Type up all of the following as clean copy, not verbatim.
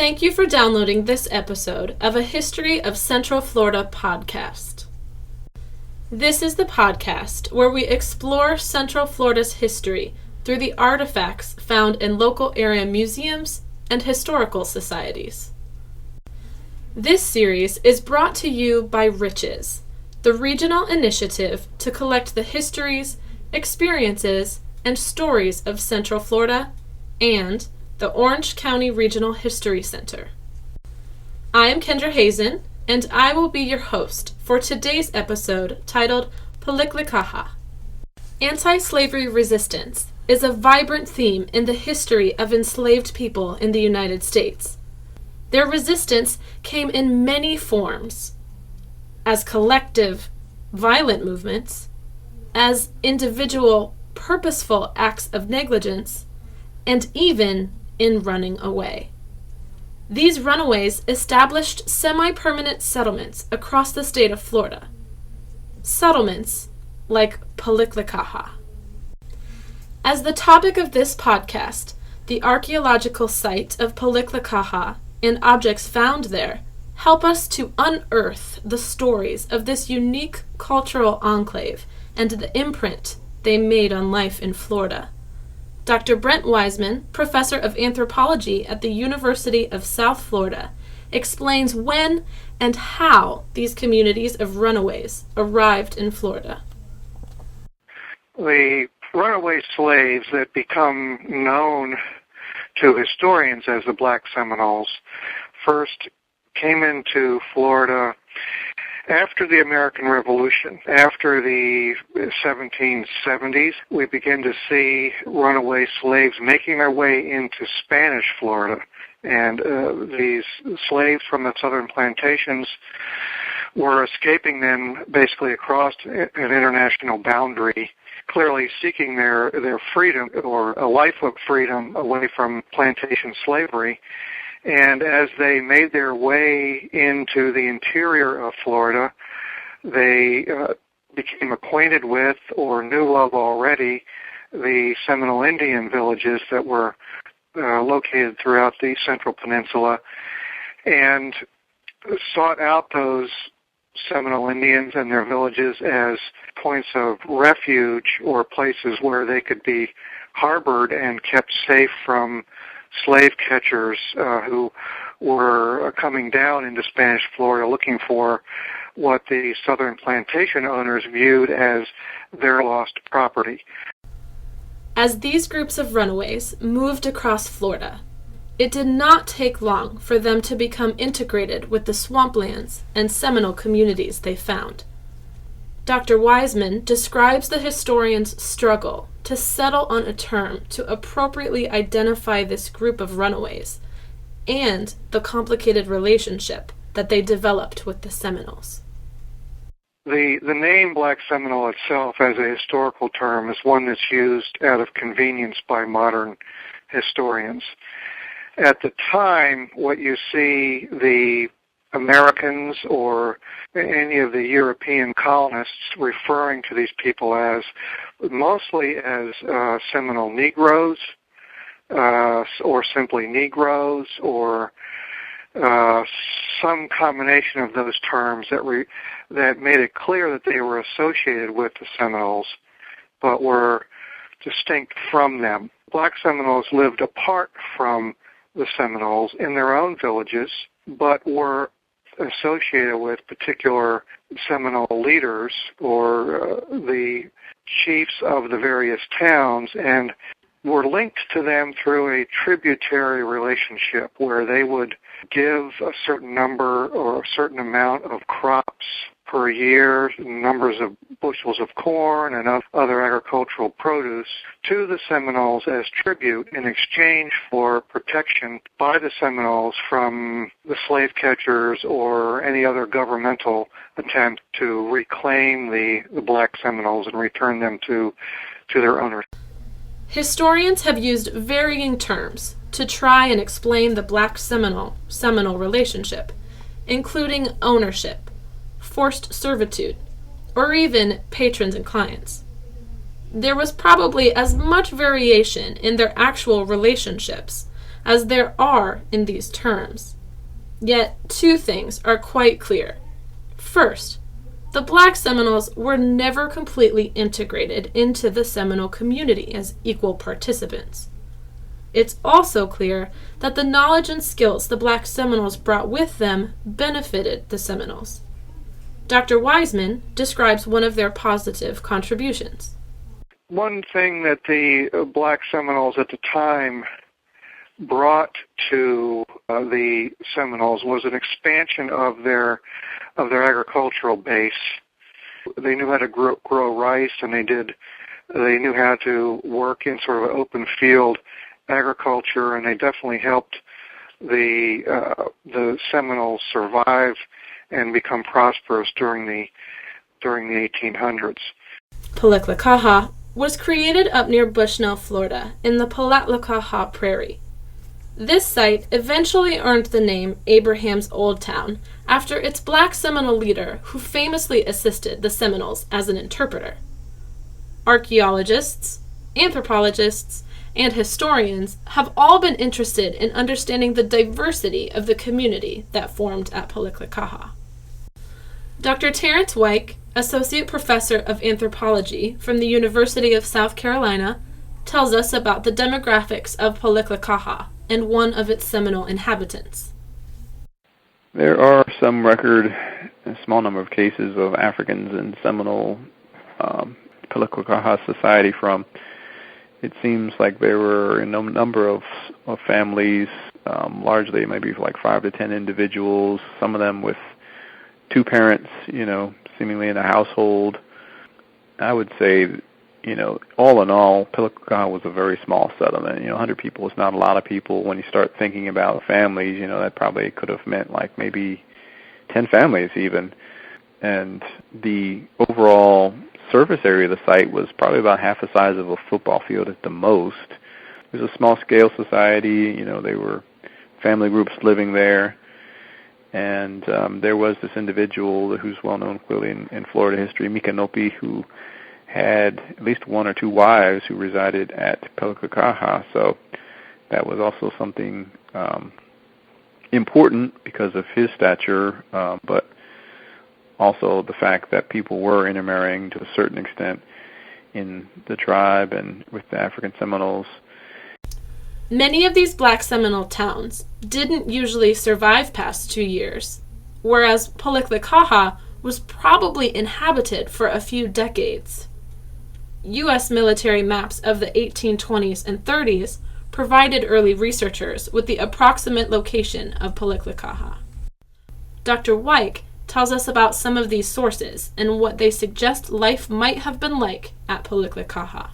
Thank you for downloading this episode of a History of Central Florida podcast. This is the podcast where we explore Central Florida's history through the artifacts found in local area museums and historical societies. This series is brought to you by Riches, the regional initiative to collect the histories, experiences, and stories of Central Florida, and the Orange County Regional History Center. I am Kendra Hazen, and I will be your host for today's episode titled Piliklikaha. Anti-slavery resistance is a vibrant theme in the history of enslaved people in the United States. Their resistance came in many forms, as collective, violent movements, as individual, purposeful acts of negligence, and even in running away. These runaways established semi-permanent settlements across the state of Florida. Settlements like Piliklikaha. As the topic of this podcast, the archaeological site of Piliklikaha and objects found there help us to unearth the stories of this unique cultural enclave and the imprint they made on life in Florida. Dr. Brent Weisman, professor of anthropology at the University of South Florida, explains when and how these communities of runaways arrived in Florida. The runaway slaves that become known to historians as the Black Seminoles first came into Florida after the American Revolution. After the 1770s, we begin to see runaway slaves making their way into Spanish Florida. And these slaves from the southern plantations were escaping them basically across an international boundary, clearly seeking their freedom or a life of freedom away from plantation slavery. And as they made their way into the interior of Florida, they became acquainted with or knew of already the Seminole Indian villages that were located throughout the Central Peninsula, and sought out those Seminole Indians and their villages as points of refuge or places where they could be harbored and kept safe from slave catchers who were coming down into Spanish Florida looking for what the southern plantation owners viewed as their lost property. As these groups of runaways moved across Florida, it did not take long for them to become integrated with the swamplands and Seminole communities they found. Dr. Weisman describes the historian's struggle to settle on a term to appropriately identify this group of runaways and the complicated relationship that they developed with the Seminoles. The name Black Seminole itself as a historical term is one that's used out of convenience by modern historians. At the time, what you see the Americans or any of the European colonists referring to these people as mostly as Seminole Negroes or simply Negroes or some combination of those terms that made it clear that they were associated with the Seminoles but were distinct from them. Black Seminoles lived apart from the Seminoles in their own villages but were associated with particular Seminole leaders or the chiefs of the various towns and were linked to them through a tributary relationship where they would give a certain number or a certain amount of crops per year, numbers of bushels of corn and other agricultural produce to the Seminoles as tribute in exchange for protection by the Seminoles from the slave catchers or any other governmental attempt to reclaim the Black Seminoles and return them to their owners. Historians have used varying terms to try and explain the Black Seminole relationship, including ownership, forced servitude, or even patrons and clients. There was probably as much variation in their actual relationships as there are in these terms. Yet, two things are quite clear. First, the Black Seminoles were never completely integrated into the Seminole community as equal participants. It's also clear that the knowledge and skills the Black Seminoles brought with them benefited the Seminoles. Dr. Weisman describes one of their positive contributions. One thing that the Black Seminoles at the time brought to the Seminoles was an expansion of their agricultural base. They knew how to grow rice, and they knew how to work in sort of an open field agriculture, and they definitely helped the Seminoles survive and become prosperous during the 1800s. Piliklikaha was created up near Bushnell, Florida, in the Piliklikaha Prairie. This site eventually earned the name Abraham's Old Town after its Black Seminole leader who famously assisted the Seminoles as an interpreter. Archaeologists, anthropologists, and historians have all been interested in understanding the diversity of the community that formed at Piliklikaha. Dr. Terrance Weik, Associate Professor of Anthropology from the University of South Carolina, tells us about the demographics of Piliklikaha and one of its Seminole inhabitants. There are some record, a small number of cases of Africans in Seminole Piliklikaha society from. It seems like there were a number of families, largely maybe like 5 to 10 individuals, some of them with 2 parents, seemingly in a household. I would say, all in all, Piliklikaha was a very small settlement. 100 people is not a lot of people. When you start thinking about families, that probably could have meant like maybe 10 families even. And the overall surface area of the site was probably about half the size of a football field at the most. It was a small-scale society. They were family groups living there. And there was this individual who's well-known clearly in Florida history, Micanopy, who had at least 1 or 2 wives who resided at Piliklikaha. So that was also something important because of his stature, but also the fact that people were intermarrying to a certain extent in the tribe and with the African Seminoles. Many of these Black Seminole towns didn't usually survive past 2 years, whereas Piliklikaha was probably inhabited for a few decades. U.S. military maps of the 1820s and 30s provided early researchers with the approximate location of Piliklikaha. Dr. Weik tells us about some of these sources and what they suggest life might have been like at Piliklikaha.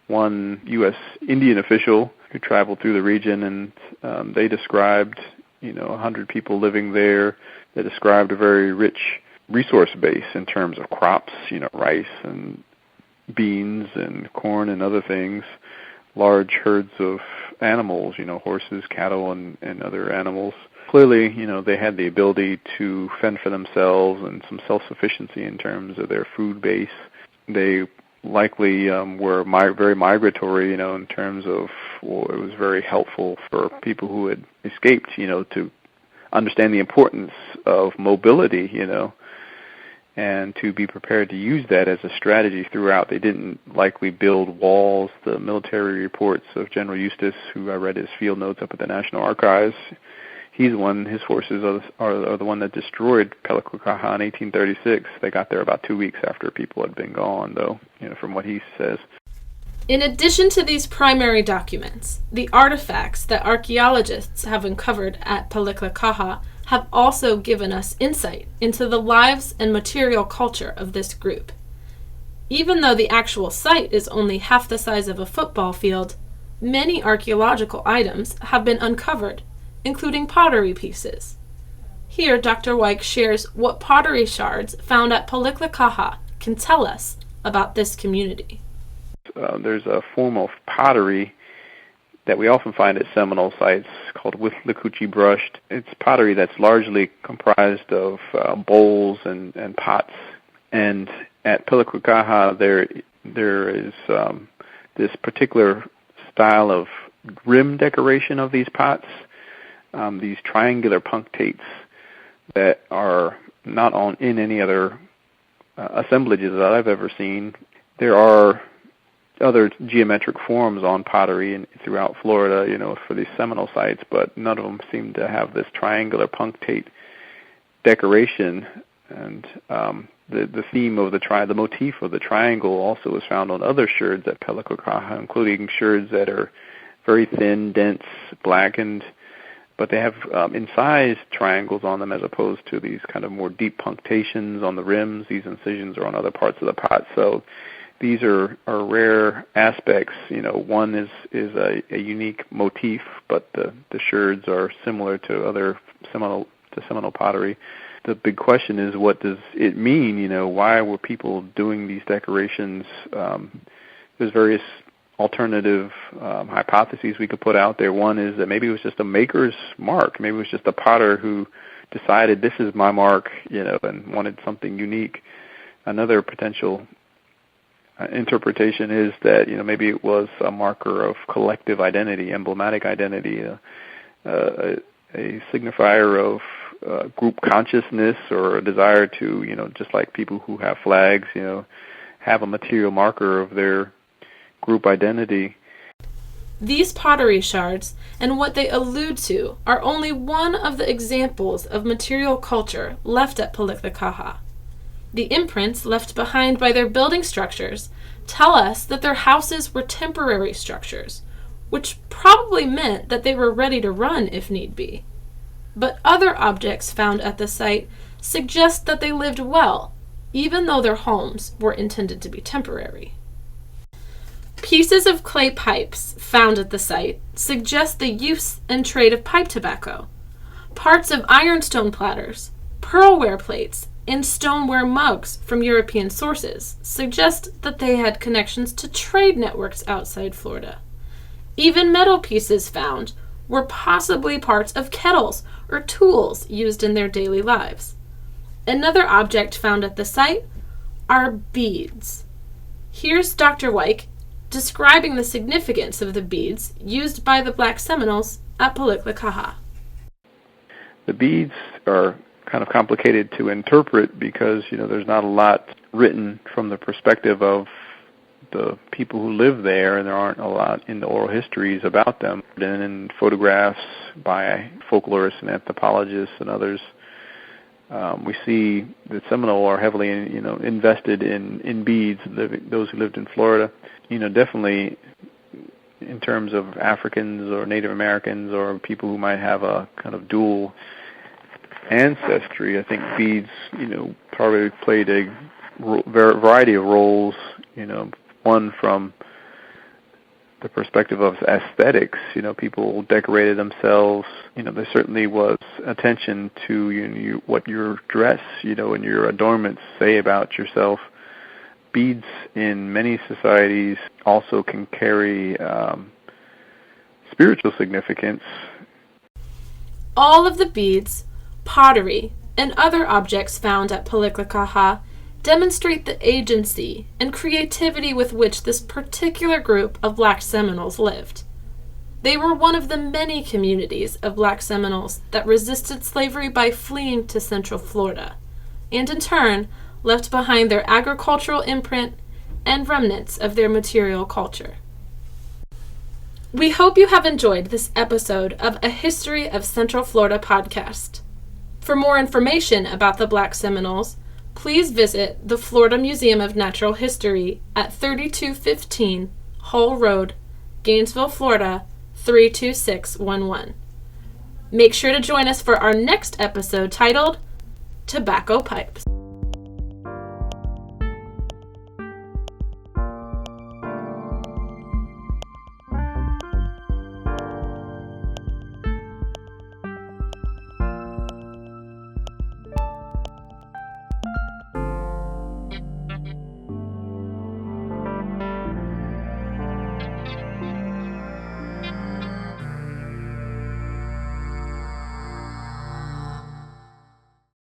One U.S. Indian official who traveled through the region, and they described, 100 people living there. They described a very rich resource base in terms of crops, rice and beans and corn and other things, large herds of animals, horses, cattle, and other animals. Clearly, they had the ability to fend for themselves and some self-sufficiency in terms of their food base. They likely were very migratory, in terms of, it was very helpful for people who had escaped, to understand the importance of mobility, and to be prepared to use that as a strategy throughout. They didn't likely build walls. The military reports of General Eustis, who I read his field notes up at the National Archives, he's his forces are the one that destroyed Piliklikaha in 1836. They got there about 2 weeks after people had been gone, though, from what he says. In addition to these primary documents, the artifacts that archaeologists have uncovered at Piliklikaha have also given us insight into the lives and material culture of this group. Even though the actual site is only half the size of a football field, many archaeological items have been uncovered, including pottery pieces. Here, Dr. Weik shares what pottery shards found at Piliklikaha can tell us about this community. There's a form of pottery that we often find at Seminole sites called Withlacoochee brushed. It's pottery that's largely comprised of bowls and pots. And at Piliklikaha, there is this particular style of rim decoration of these pots, these triangular punctates that are not in any other assemblages that I've ever seen. There are other geometric forms on pottery throughout Florida, for these Seminole sites, but none of them seem to have this triangular punctate decoration. And the theme of the motif of the triangle also is found on other sherds at Piliklikaha, including sherds that are very thin, dense, blackened, but they have incised triangles on them as opposed to these kind of more deep punctations on the rims. These incisions are on other parts of the pot. So these are rare aspects. One is a unique motif, but the sherds are similar to other Seminole pottery. The big question is, what does it mean? Why were people doing these decorations? There's various alternative hypotheses we could put out there. One is that maybe it was just a maker's mark. Maybe it was just a potter who decided, this is my mark, and wanted something unique. Another potential interpretation is that, maybe it was a marker of collective identity, emblematic identity, a signifier of group consciousness, or a desire to, just like people who have flags, have a material marker of their group identity. These pottery shards and what they allude to are only one of the examples of material culture left at Piliklikaha. The imprints left behind by their building structures tell us that their houses were temporary structures, which probably meant that they were ready to run if need be. But other objects found at the site suggest that they lived well, even though their homes were intended to be temporary. Pieces of clay pipes found at the site suggest the use and trade of pipe tobacco. Parts of ironstone platters, pearlware plates, and stoneware mugs from European sources suggest that they had connections to trade networks outside Florida. Even metal pieces found were possibly parts of kettles or tools used in their daily lives. Another object found at the site are beads. Here's Dr. Weik describing the significance of the beads used by the Black Seminoles at Piliklikaha. The beads are kind of complicated to interpret because, there's not a lot written from the perspective of the people who live there, and there aren't a lot in the oral histories about them. And in photographs by folklorists and anthropologists and others, we see that Seminole are heavily, invested in beads. Those who lived in Florida, definitely in terms of Africans or Native Americans or people who might have a kind of dual ancestry. I think beads, probably played a variety of roles. One from the perspective of aesthetics. People decorated themselves. There certainly was attention to what your dress, and your adornments say about yourself. Beads in many societies also can carry spiritual significance. All of the beads, pottery, and other objects found at Piliklikaha demonstrate the agency and creativity with which this particular group of Black Seminoles lived. They were one of the many communities of Black Seminoles that resisted slavery by fleeing to Central Florida, and in turn left behind their agricultural imprint and remnants of their material culture. We hope you have enjoyed this episode of A History of Central Florida podcast. For more information about the Black Seminoles, please visit the Florida Museum of Natural History at 3215 Hull Road, Gainesville, Florida, 32611. Make sure to join us for our next episode titled Tobacco Pipes.